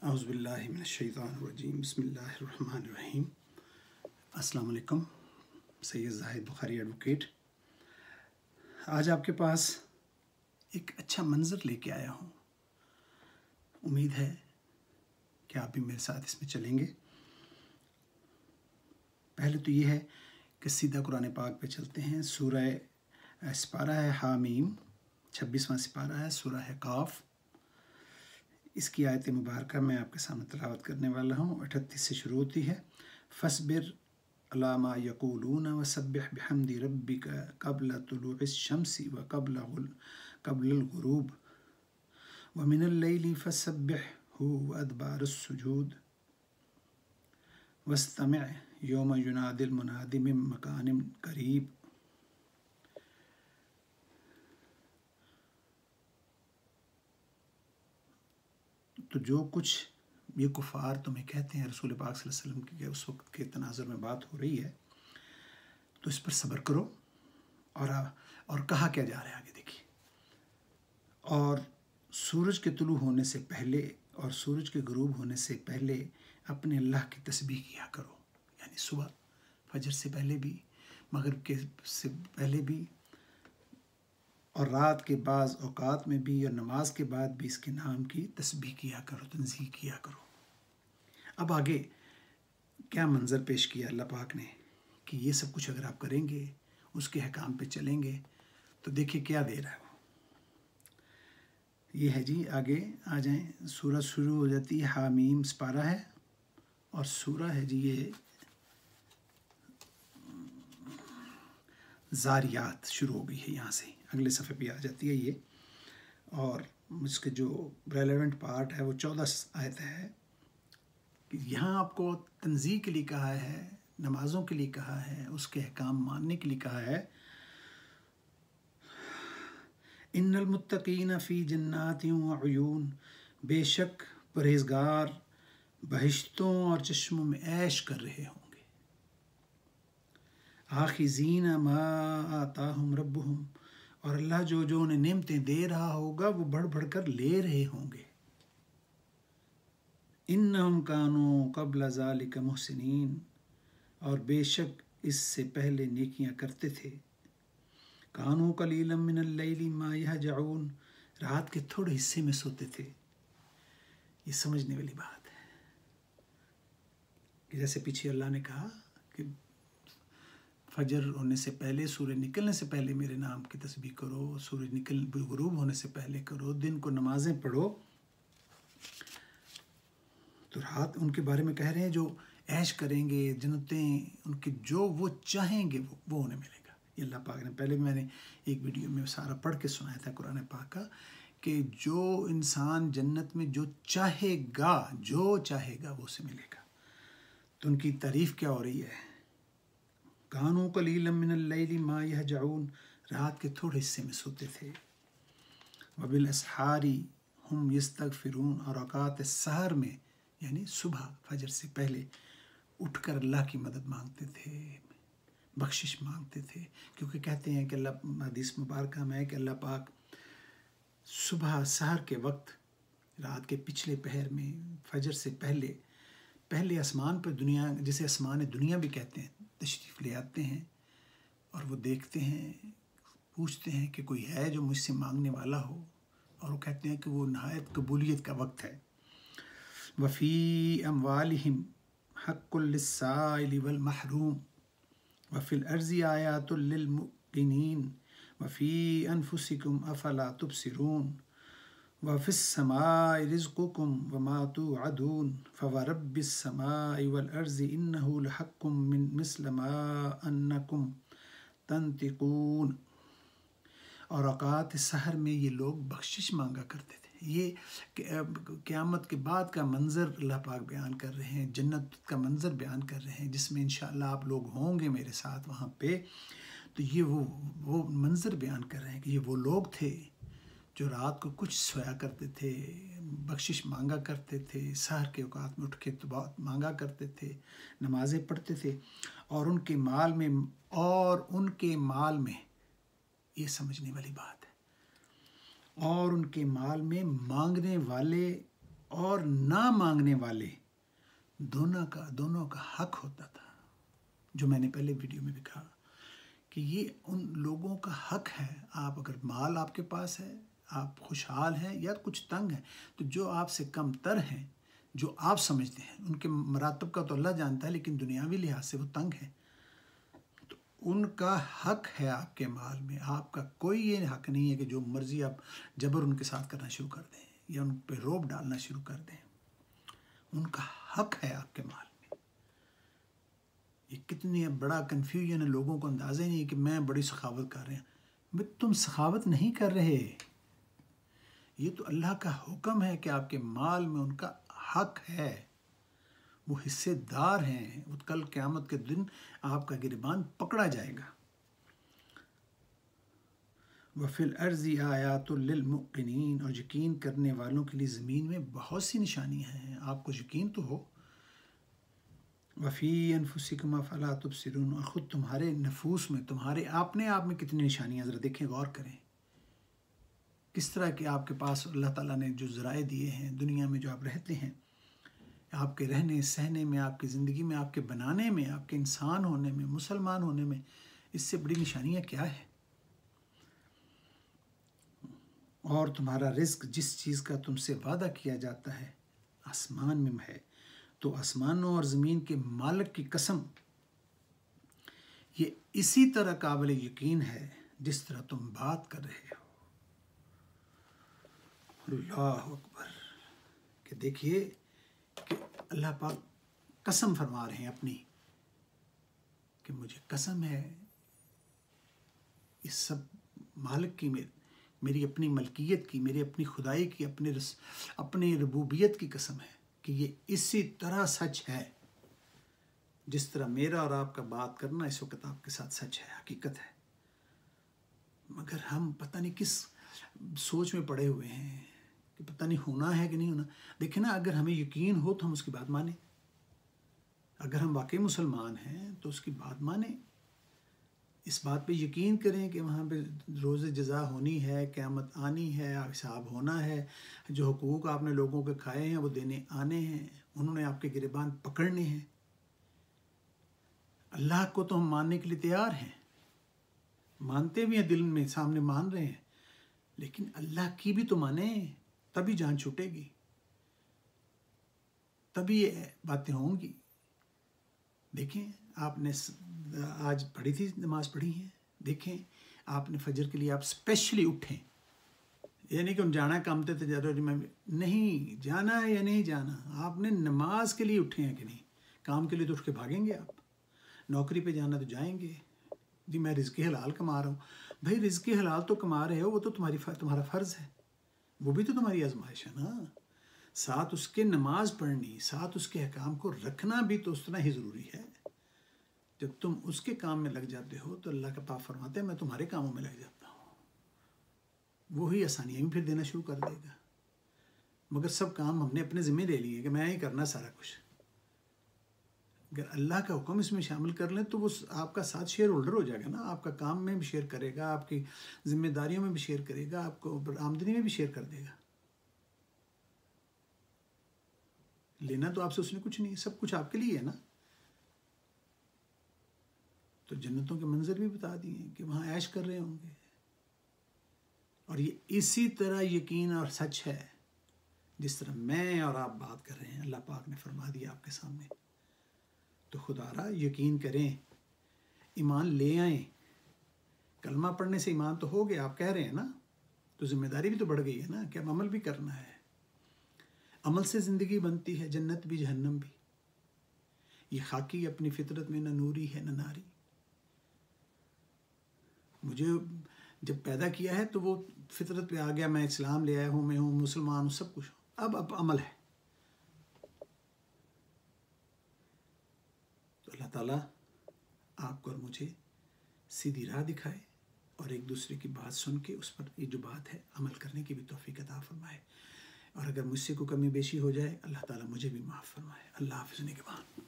اعوذ باللہ من الشیطان الرجیم بسم اللہ الرحمن الرحیم۔ السلام علیکم، سید زاہد بخاری ایڈوکیٹ آج آپ کے پاس ایک اچھا منظر لے کے آیا ہوں۔ امید ہے کہ آپ بھی میرے ساتھ اس میں چلیں گے۔ پہلے تو یہ ہے کہ سیدھا قرآن پاک پہ چلتے ہیں۔ سورہ سپارہ ہے حامیم، 26واں سپارہ ہے، سورہ ہے قاف۔ اس کی آیت مبارکہ میں آپ کے سامنے تلاوت کرنے والا ہوں۔ 38 سے شروع ہوتی ہے۔ فَاصْبِرْ عَلَىٰ مَا يَقُولُونَ وَسَبِّحْ بِحَمْدِ رَبِّكَ قَبْلَ طُلُوعِ الشَّمْسِ وَقَبْلَ الْغُرُوبِ وَمِنَ اللَّيْلِ فَسَبِّحْهُ وَأَدْبَارَ السُّجُودِ وَاسْتَمِعْ يَوْمَ يُنَادِ الْمُنَادِ مِن مَّكَانٍ قَرِيبٍ۔ تو جو کچھ یہ کفار تمہیں کہتے ہیں رسول پاک صلی اللہ علیہ وسلم کی، اس وقت کے تناظر میں بات ہو رہی ہے، تو اس پر صبر کرو۔ اور کہا کیا جا رہا ہے آگے دیکھیے۔ اور سورج کے طلوع ہونے سے پہلے اور سورج کے غروب ہونے سے پہلے اپنے اللہ کی تسبیح کیا کرو، یعنی صبح فجر سے پہلے بھی، مغرب کے سے پہلے بھی، اور رات کے بعض اوقات میں بھی، اور نماز کے بعد بھی اس کے نام کی تسبیح کیا کرو، تنزیہ کیا کرو۔ اب آگے کیا منظر پیش کیا اللہ پاک نے کہ یہ سب کچھ اگر آپ کریں گے، اس کے احکام پہ چلیں گے، تو دیکھیں کیا دے رہا ہے وہ۔ یہ ہے جی، آگے آ جائیں۔ سورہ شروع ہو جاتی ہے، حامیم سپارہ ہے، اور سورہ ہے جی یہ زاریات شروع ہو گئی ہے، یہاں سے اگلے صفحے پہ آ جاتی ہے یہ۔ اور اس کے جو ریلیونٹ پارٹ ہے وہ 14 آیت ہے کہ یہاں آپ کو تنزیہ کے لیے کہا ہے، نمازوں کے لیے کہا ہے، اس کے احکام ماننے کے لیے کہا ہے۔ ان المتقین فی جنات وعیون، بے شک پرہیزگار بہشتوں اور چشموں میں عیش کر رہے ہوں گے۔ آخذین ما آتاہم ربہم، اور اللہ جو انہیں نعمتیں دے رہا ہوگا وہ بڑھ بڑھ کر لے رہے ہوں گے۔ انہم کانوا قبل ذالک محسنین، اور بے شک اس سے پہلے نیکیاں کرتے تھے۔ کانوا قلیلا من اللیل ما یہجعون، رات کے تھوڑے حصے میں سوتے تھے۔ یہ سمجھنے والی بات ہے کہ جیسے پیچھے اللہ نے کہا کہ فجر ہونے سے پہلے، سورج نکلنے سے پہلے میرے نام کی تسبیح کرو، سورج غروب ہونے سے پہلے کرو، دن کو نمازیں پڑھو۔ تو رات ان کے بارے میں کہہ رہے ہیں جو عیش کریں گے، جنتیں ان کے جو وہ چاہیں گے وہ انہیں ملے گا۔ یہ اللہ پاک نے پہلے میں نے ایک ویڈیو میں سارا پڑھ کے سنایا تھا قرآن پاک کا، کہ جو انسان جنت میں جو چاہے گا وہ اسے ملے گا۔ تو ان کی تعریف کیا ہو رہی ہے؟ کانوا قلیلا من اللیل ما یہجعون، رات کے تھوڑے حصے میں سوتے تھے۔ وبالاسحار ہم یستغفرون، اور اوقات سحر میں یعنی صبح فجر سے پہلے اٹھ کر اللہ کی مدد مانگتے تھے، بخشش مانگتے تھے، کیونکہ کہتے ہیں کہ اللہ، حدیث مبارکہ میں ہے کہ اللہ پاک صبح سحر کے وقت، رات کے پچھلے پہر میں، فجر سے پہلے آسمان پر، دنیا جسے آسمان دنیا بھی کہتے ہیں، تشریف لے آتے ہیں، اور وہ دیکھتے ہیں، پوچھتے ہیں کہ کوئی ہے جو مجھ سے مانگنے والا ہو، اور وہ کہتے ہیں کہ وہ نہایت قبولیت کا وقت ہے۔ وفی اموالہم حق للسائل والمحروم وفی الارض آیات للموقنین وفی انفسکم افلا تبصرون وفی السماء رزقکم وما توعدون فورب السماء والارض انہ لحق مثل ما انکم تنطقون۔ اور اوقات سحر میں یہ لوگ بخشش مانگا کرتے تھے۔ یہ قیامت کے بعد کا منظر اللہ پاک بیان کر رہے ہیں، جنت کا منظر بیان کر رہے ہیں، جس میں انشاءاللہ آپ لوگ ہوں گے میرے ساتھ وہاں پہ۔ تو یہ وہ منظر بیان کر رہے ہیں کہ یہ وہ لوگ تھے جو رات کو کچھ سویا کرتے تھے، بخشش مانگا کرتے تھے، سحر کے اوقات میں اٹھ کے بہت مانگا کرتے تھے، نمازیں پڑھتے تھے، اور ان کے مال میں یہ سمجھنے والی بات ہے، اور ان کے مال میں مانگنے والے اور نہ مانگنے والے دونوں کا حق ہوتا تھا، جو میں نے پہلے ویڈیو میں بھی کہا کہ یہ ان لوگوں کا حق ہے. آپ اگر مال آپ کے پاس ہے، آپ خوشحال ہیں یا کچھ تنگ ہیں، تو جو آپ سے کم تر ہیں، جو آپ سمجھتے ہیں، ان کے مراتب کا تو اللہ جانتا ہے، لیکن دنیاوی لحاظ سے وہ تنگ ہیں، تو ان کا حق ہے آپ کے مال میں. آپ کا کوئی یہ حق نہیں ہے کہ جو مرضی آپ جبر ان کے ساتھ کرنا شروع کر دیں یا ان پہ روب ڈالنا شروع کر دیں. ان کا حق ہے آپ کے مال میں. یہ کتنی بڑا کنفیوژن ہے، لوگوں کو اندازہ ہی نہیں کہ میں بڑی سخاوت کر رہے ہیں. تم سخاوت نہیں کر رہے، یہ تو اللہ کا حکم ہے کہ آپ کے مال میں ان کا حق ہے، وہ حصے دار ہیں. وہ کل قیامت کے دن آپ کا گریبان پکڑا جائے گا. وَفِي الْأَرْضِ آیَاتٌ لِّلْمُوقِنِينَ، اور یقین کرنے والوں کے لیے زمین میں بہت سی نشانیاں ہیں. آپ کو یقین تو ہو. وَفِي أَنفُسِكُمْ أَفَلَا تُبْصِرُونَ، اور خود تمہارے نفوس میں، تمہارے اپنے آپ میں کتنی نشانیاں، ذرا دیکھیں، غور کریں. کس طرح کہ آپ کے پاس اللہ تعالیٰ نے جو ذرائع دیے ہیں، دنیا میں جو آپ رہتے ہیں، آپ کے رہنے سہنے میں، آپ کی زندگی میں، آپ کے بنانے میں، آپ کے انسان ہونے میں، مسلمان ہونے میں، اس سے بڑی نشانیاں کیا ہے؟ اور تمہارا رزق جس چیز کا تم سے وعدہ کیا جاتا ہے آسمان میں ہے، تو آسمانوں اور زمین کے مالک کی قسم، یہ اسی طرح قابل یقین ہے جس طرح تم بات کر رہے ہو. اللہ اکبر. کہ دیکھیے کہ اللہ پاک قسم فرما رہے ہیں اپنی، کہ مجھے قسم ہے اس سب مالک کی، میری اپنی ملکیت کی، میری اپنی خدائی کی، اپنی ربوبیت کی قسم ہے کہ یہ اسی طرح سچ ہے جس طرح میرا اور آپ کا بات کرنا اس وقت آپ کے ساتھ سچ ہے، حقیقت ہے. مگر ہم پتہ نہیں کس سوچ میں پڑے ہوئے ہیں کہ پتہ نہیں ہونا ہے کہ نہیں ہونا. دیکھیں نا، اگر ہمیں یقین ہو تو ہم اس کی بات مانیں. اگر ہم واقعی مسلمان ہیں تو اس کی بات مانیں، اس بات پہ یقین کریں کہ وہاں پہ روز جزا ہونی ہے، قیامت آنی ہے، حساب ہونا ہے، جو حقوق آپ نے لوگوں کے کھائے ہیں وہ دینے آنے ہیں، انہوں نے آپ کے گریبان پکڑنے ہیں. اللہ کو تو ہم ماننے کے لیے تیار ہیں، مانتے بھی ہیں، دل میں سامنے مان رہے ہیں، لیکن اللہ کی بھی تو مانیں، تبھی جان چھوٹے گی، تبھی یہ باتیں ہوں گی. دیکھیں، آپ نے آج پڑھی تھی، نماز پڑھی ہے، دیکھیں آپ نے فجر کے لیے آپ اسپیشلی اٹھیں. یہ نہیں کہ ہم جانا ہے کام تے تجارت میں، نہیں جانا ہے یا نہیں جانا، آپ نے نماز کے لیے اٹھے ہیں کہ نہیں. کام کے لیے تو اٹھ کے بھاگیں گے، آپ نوکری پہ جانا تو جائیں گے، جی میں رزق حلال کما رہا ہوں. بھائی رزق حلال تو کما رہے ہو، وہ تو تمہارا فرض ہے، وہ بھی تو تمہاری آزمائش ہے نا. ساتھ اس کے نماز پڑھنی، ساتھ اس کے احکام کو رکھنا بھی تو اتنا ہی ضروری ہے. جب تم اس کے کام میں لگ جاتے ہو تو اللہ کا پاک فرماتے ہیں میں تمہارے کاموں میں لگ جاتا ہوں، وہی آسانیاں بھی پھر دینا شروع کر دے گا. مگر سب کام ہم نے اپنے ذمہ لے لیے کہ میں ہی کرنا سارا کچھ. اگر اللہ کا حکم اس میں شامل کر لیں تو وہ آپ کا ساتھ شیئر ہولڈر ہو جائے گا نا. آپ کا کام میں بھی شیئر کرے گا، آپ کی ذمہ داریوں میں بھی شیئر کرے گا، آپ کو آمدنی میں بھی شیئر کر دے گا. لینا تو آپ سے اس نے کچھ نہیں، سب کچھ آپ کے لیے ہے نا. تو جنتوں کے منظر بھی بتا دیے کہ وہاں عیش کر رہے ہوں گے. اور یہ اسی طرح یقین اور سچ ہے جس طرح میں اور آپ بات کر رہے ہیں. اللہ پاک نے فرما دیا آپ کے سامنے. تو خدا را یقین کریں، ایمان لے آئیں. کلمہ پڑھنے سے ایمان تو ہو گیا، آپ کہہ رہے ہیں نا، تو ذمہ داری بھی تو بڑھ گئی ہے نا کہ اب عمل بھی کرنا ہے. عمل سے زندگی بنتی ہے، جنت بھی جہنم بھی. یہ خاکی اپنی فطرت میں نہ نوری ہے نہ ناری. مجھے جب پیدا کیا ہے تو وہ فطرت پہ آ گیا، میں اسلام لے آیا ہوں، میں ہوں مسلمان ہوں، سب کچھ. اب عمل ہے. تو اللہ تعالیٰ آپ کو اور مجھے سیدھی راہ دکھائے اور ایک دوسرے کی بات سن کے اس پر یہ جو بات ہے عمل کرنے کی بھی توفیق عطا فرمائے. اور اگر مجھ سے کوئی کمی بیشی ہو جائے، اللہ تعالیٰ مجھے بھی معاف فرمائے. اللہ حافظ. نگہبان.